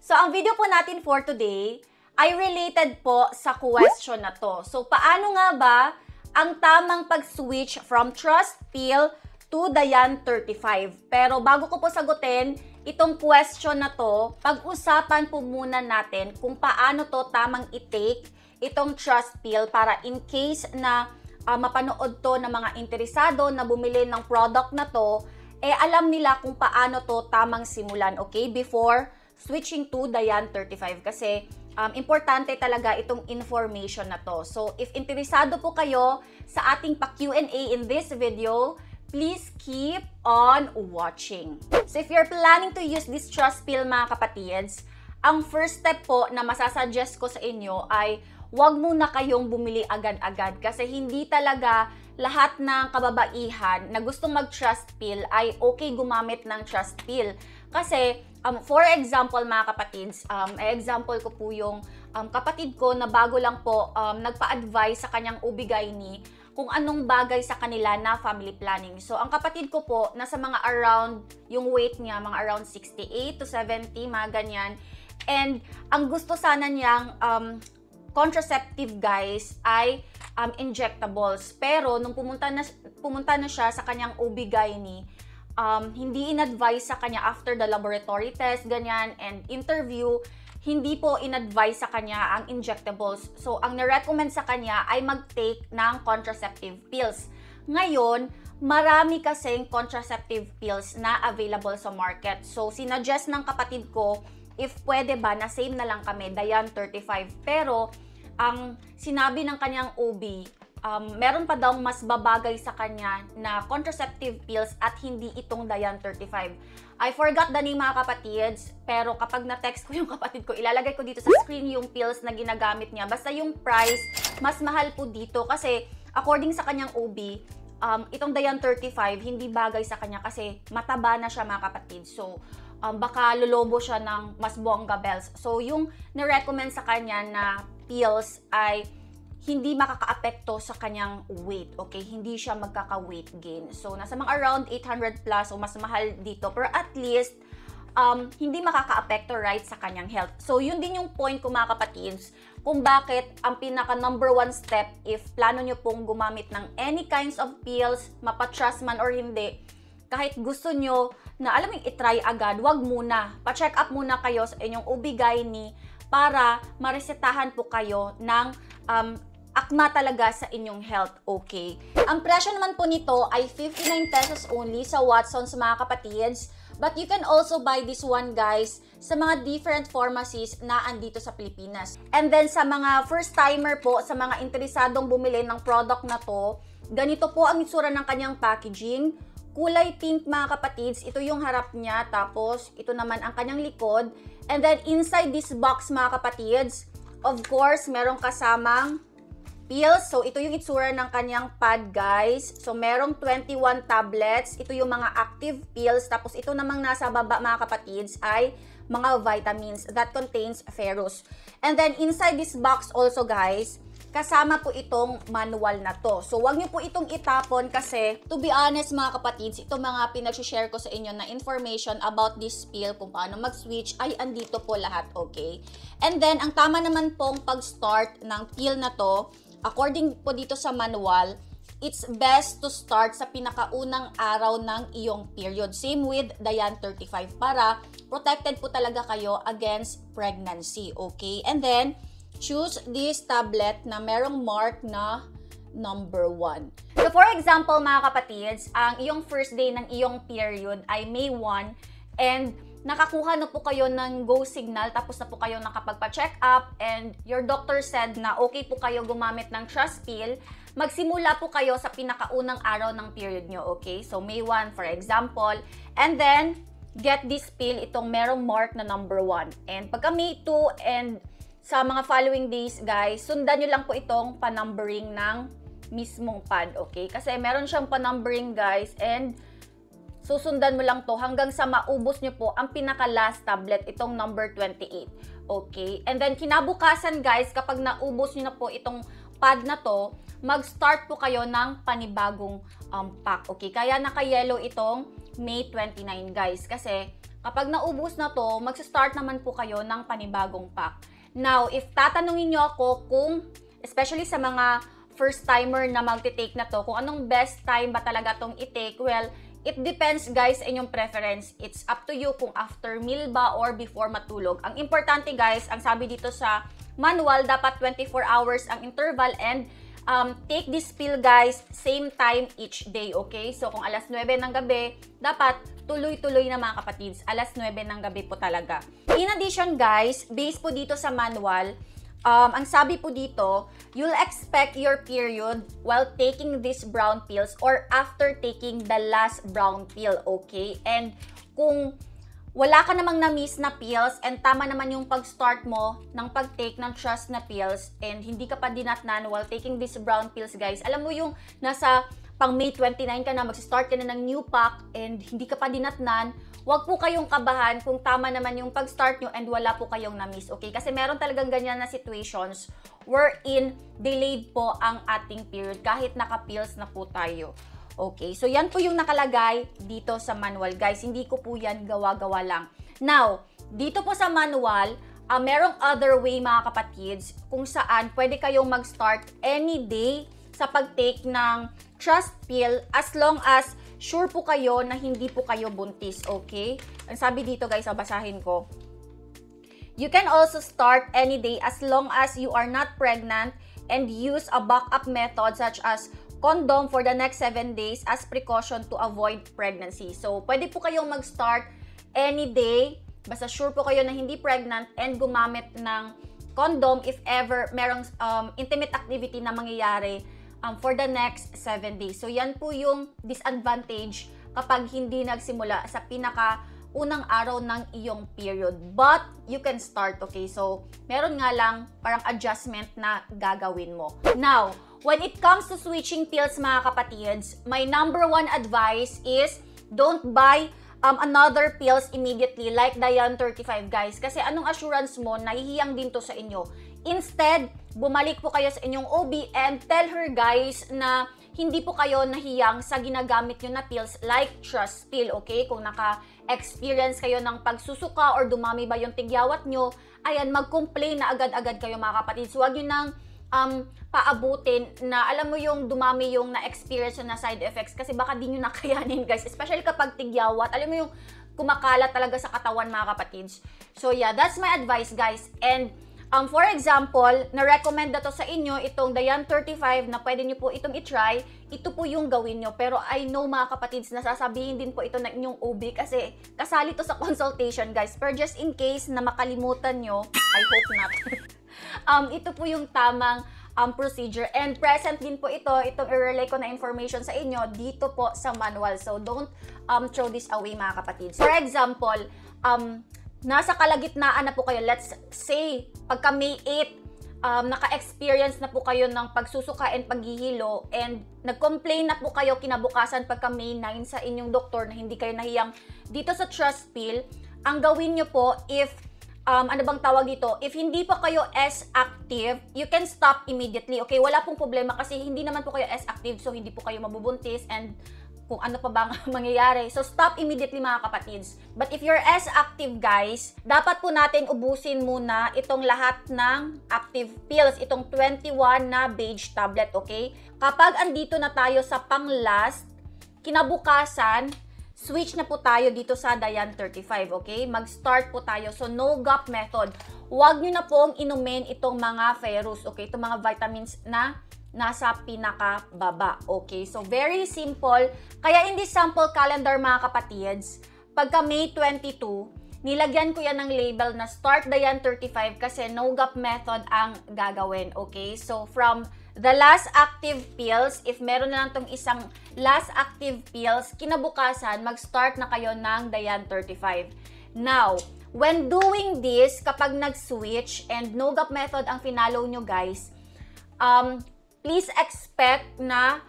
So, ang video po natin for today ay related po sa question na to. So, paano nga ba ang tamang pag-switch from Trust Pill to Dian 35? Pero bago ko po sagutin itong question na to, pag-usapan po muna natin kung paano to tamang i-take itong Trust Pill para in case na mapanood to ng mga interesado na bumili ng product na to, alam nila kung paano to tamang simulan, okay? Before switching to Dian 35 kasi importante talaga itong information na to. So, if interesado po kayo sa ating pa-Q&A in this video, please keep on watching. So, if you're planning to use this Trust Pill mga kapatids, ang first step po na masasuggest ko sa inyo ay huwag muna kayong bumili agad-agad kasi hindi talaga lahat ng kababaihan na gustong mag-Trust Pill ay okay gumamit ng Trust Pill. Kasi, for example mga kapatids, example ko po yung kapatid ko na bago lang po nagpa-advise sa kanyang OB-GYN kung anong bagay sa kanila na family planning. So, ang kapatid ko po, nasa mga around, yung weight niya, mga around 68 to 70, mga ganyan. And, ang gusto sana niyang contraceptive guys ay injectables. Pero, nung pumunta na siya sa kanyang OB-GYN, hindi in-advise sa kanya after the laboratory test, ganyan, and interview, hindi po in-advise sa kanya ang injectables. So, ang na-recommend sa kanya ay mag-take ng contraceptive pills. Ngayon, marami kasing contraceptive pills na available sa market. So, sinuggest ng kapatid ko, if pwede ba, na same na lang kami, Dian 35. Pero, ang sinabi ng kanyang OB, meron pa daw mas babagay sa kanya na contraceptive pills at hindi itong Dian 35. I forgot the name mga kapatids, pero kapag na-text ko yung kapatid ko, ilalagay ko dito sa screen yung pills na ginagamit niya. Basta yung price, mas mahal po dito kasi according sa kanyang OB, itong Dian 35 hindi bagay sa kanya kasi mataba na siya mga kapatids. So, baka lolobo siya ng mas bongga bells. So, yung na-recommend sa kanya na pills ay hindi makaka-apekto sa kanyang weight, okay? Hindi siya magkaka-weight gain. So, nasa mga around 800 plus, so mas mahal dito. Pero at least, hindi makaka-apekto, right, sa kanyang health. So, yun din yung point ko mga kapatids, kung bakit ang pinaka number one step, if plano nyo pong gumamit ng any kinds of pills, mapatrust man or hindi, kahit gusto nyo na alam mo i-try agad, wag muna. Pa-check up muna kayo sa inyong OB-GYN para maresetahan po kayo ng akma talaga sa inyong health, okay? Ang presyo naman po nito ay 59 pesos only sa Watsons mga kapatids. But you can also buy this one guys sa mga different pharmacies na andito sa Pilipinas. And then sa mga first timer po, sa mga interesadong bumili ng product na to, ganito po ang itsura ng kanyang packaging. Kulay pink mga kapatids, ito yung harap niya, tapos ito naman ang kanyang likod. And then inside this box mga kapatids, of course, merong kasamang pills. So, ito yung itsura ng kanyang pad, guys. So, merong 21 tablets. Ito yung mga active pills. Tapos, ito namang nasa baba, mga kapatids, ay mga vitamins that contains ferrous. And then, inside this box also, guys, kasama po itong manual na to. So, wag niyo po itong itapon kasi, to be honest, mga kapatids, ito mga pinag-share ko sa inyo na information about this pill, kung paano mag-switch, ay andito po lahat, okay? And then, ang tama naman pong pag-start ng pill na to, according po dito sa manual, it's best to start sa pinakaunang araw ng iyong period. Same with Dian 35 para protected po talaga kayo against pregnancy, okay? And then, choose this tablet na merong mark na number 1. So, for example, mga kapatids, ang iyong first day ng iyong period ay May 1 and nakakuha na po kayo ng go signal, tapos na po kayo nakapagpa-check up and your doctor said na okay po kayo gumamit ng Trust Pill, magsimula po kayo sa pinakaunang araw ng period nyo, okay? So, May 1, for example. And then, get this pill, itong merong mark na number 1. And pagka May 2 and sa mga following days, guys, sundan nyo lang po itong pa-numbering ng mismong pad, okay? Kasi meron siyang pa-numbering, guys, and susundan mo lang to hanggang sa maubos nyo po ang pinaka-last tablet, itong number 28. Okay? And then, kinabukasan guys, kapag naubos nyo na po itong pad na to, mag-start po kayo ng panibagong pack. Okay? Kaya naka-yellow itong May 29 guys. Kasi Kapag naubos na to, magsa-start naman po kayo ng panibagong pack. Now, if tatanungin nyo ako kung, especially sa mga first timer na magte-take na to, kung anong best time ba talaga tong i-take, well, it depends guys sa inyong preference. It's up to you kung after meal ba or before matulog. Ang importante guys, ang sabi dito sa manual, dapat 24 hours ang interval and take this pill guys, same time each day, okay? So kung alas 9 ng gabi, dapat tuloy-tuloy na mga kapatids, alas 9 ng gabi po talaga. In addition guys, based po dito sa manual, ang sabi po dito, you'll expect your period while taking these brown pills or after taking the last brown pill, okay? And kung wala ka namang na-miss na pills and tama naman yung pag-start mo ng pag-take ng trust na pills and hindi ka pa dinatnan while taking these brown pills guys, alam mo yung nasa pang May 29 ka na, mag-start ka na ng new pack and hindi ka pa dinatnan, wag po kayong kabahan kung tama naman yung pag-start nyo and wala po kayong na-miss, okay? Kasi meron talagang ganyan na situations wherein delayed po ang ating period kahit naka-pills na po tayo. Okay, so yan po yung nakalagay dito sa manual guys, hindi ko po yan gawa-gawa lang. Now, dito po sa manual, merong other way mga kapatids kung saan pwede kayong mag-start any day sa pag-take ng trust pill as long as sure po kayo na hindi po kayo buntis, okay? Ang sabi dito guys, basahin ko. You can also start any day as long as you are not pregnant and use a backup method such as condom for the next 7 days as precaution to avoid pregnancy. So, pwede po kayong mag-start any day, basta sure po kayo na hindi pregnant and gumamit ng condom if ever merong intimate activity na mangyayari for the next 7 days. So, yan po yung disadvantage kapag hindi nagsimula sa unang araw ng iyong period. But, you can start, okay? So, meron nga lang parang adjustment na gagawin mo. Now, when it comes to switching pills mga kapatids, my number one advice is don't buy another pills immediately like Diane 35 guys. Kasi anong assurance mo, nahihiyang din to sa inyo. Instead, bumalik po kayo sa inyong OB and tell her guys na hindi po kayo nahiyang sa ginagamit nyo na pills like trust pill, okay? Kung naka-experience kayo ng pagsusuka or dumami ba yung tigyawat nyo, ayan, mag-complain na agad-agad kayo mga kapatids. Huwag nyo nang paabutin na alam mo yung dumami yung na-experience na side effects kasi baka di nyo nakayanin guys, especially kapag tigyawat, alam mo yung kumakalat talaga sa katawan mga kapatids. So yeah, that's my advice guys. And for example, na-recommend na to sa inyo itong Diane 35 na pwede nyo po itong i-try, ito po yung gawin nyo. Pero I know mga kapatids, nasasabihin din po ito ng inyong OB kasi kasali to sa consultation guys. Pero just in case na makalimutan nyo, I hope not. Ito po yung tamang procedure and present din po itong i-relay ko na information sa inyo dito po sa manual. So don't throw this away mga kapatids. For example, nasa kalagitnaan na po kayo, let's say pagka May 8, naka-experience na po kayo ng pagsusuka and paghihilo and nag-complain na po kayo kinabukasan pagka May 9 sa inyong doktor na hindi kayo nahiyang dito sa trust pill, ang gawin nyo po if ano bang tawag dito? If hindi pa kayo S-active, you can stop immediately. Okay, wala pong problema kasi hindi naman po kayo S-active so hindi po kayo mabubuntis and kung ano pa bang mangyayari. So stop immediately mga kapatids. But if you're S-active guys, dapat po natin ubusin muna itong lahat ng active pills, itong 21 na beige tablet, okay? Kapag andito na tayo sa pang-last, kinabukasan, switch na po tayo dito sa Diane 35, okay? Mag-start po tayo. So, no gap method. Huwag nyo na pong inumin itong mga ferrous, okay? Itong mga vitamins na nasa pinakababa, okay? So, very simple. Kaya in this sample calendar, mga kapatids, pagka May 22, nilagyan ko yan ng label na Start Diane 35 kasi no gap method ang gagawin, okay? So, from the last active pills, if meron na lang itong isang last active pills, kinabukasan, mag-start na kayo ng Diane 35. Now, when doing this, kapag nag-switch and no gap method ang finalo nyo guys, please expect na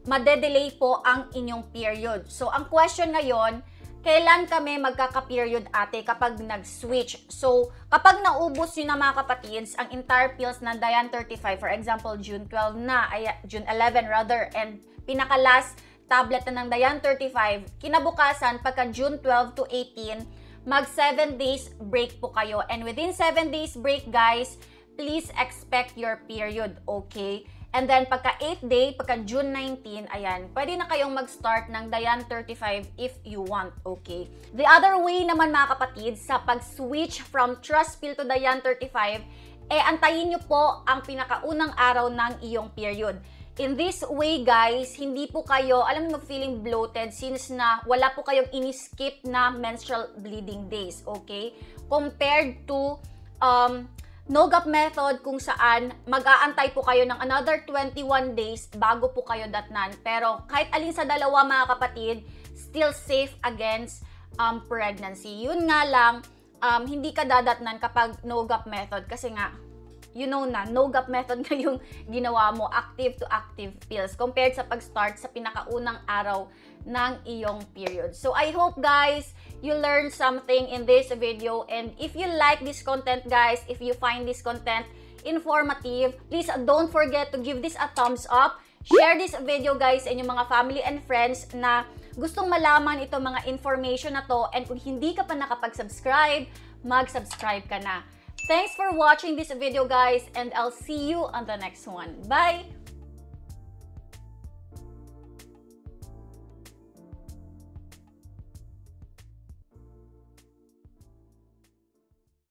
madedelay po ang inyong period. So, ang question ngayon, kailan kami magkaka-period ate kapag nag-switch? So, kapag naubos nyo na mga kapatids, ang entire pills na Diane 35, for example, June 12 na, June 11 rather, and pinaka-last tablet na ng Diane 35, kinabukasan, pagka June 12 to 18, mag 7 days break po kayo. And within 7 days break, guys, please expect your period, okay? And then, pagka 8th day, pagka June 19, ayan, pwede na kayong mag-start ng Dayan 35 if you want, okay? The other way naman, mga kapatid, sa pag-switch from Trust Pill to Dayan 35, antayin nyo po ang pinakaunang araw ng iyong period. In this way, guys, hindi po kayo, alam mo, feeling bloated since na wala po kayong ini-skip na menstrual bleeding days, okay? Compared to, no-gap method kung saan mag-aantay po kayo ng another 21 days bago po kayo datnan. Pero kahit alin sa dalawa, mga kapatid, still safe against pregnancy. Yun nga lang, hindi ka dadatnan kapag no-gap method kasi nga, you know na, no-gap method na yung ginawa mo, active to active pills compared sa pag-start sa pinakaunang araw ng iyong period. So I hope, guys, you learned something in this video, and if you like this content, guys, if you find this content informative, please don't forget to give this a thumbs up. Share this video, guys, sa inyong mga family and friends na gustong malaman itong mga information na to, and kung hindi ka pa nakapag-subscribe, mag-subscribe ka na. Thanks for watching this video, guys, and I'll see you on the next one. Bye!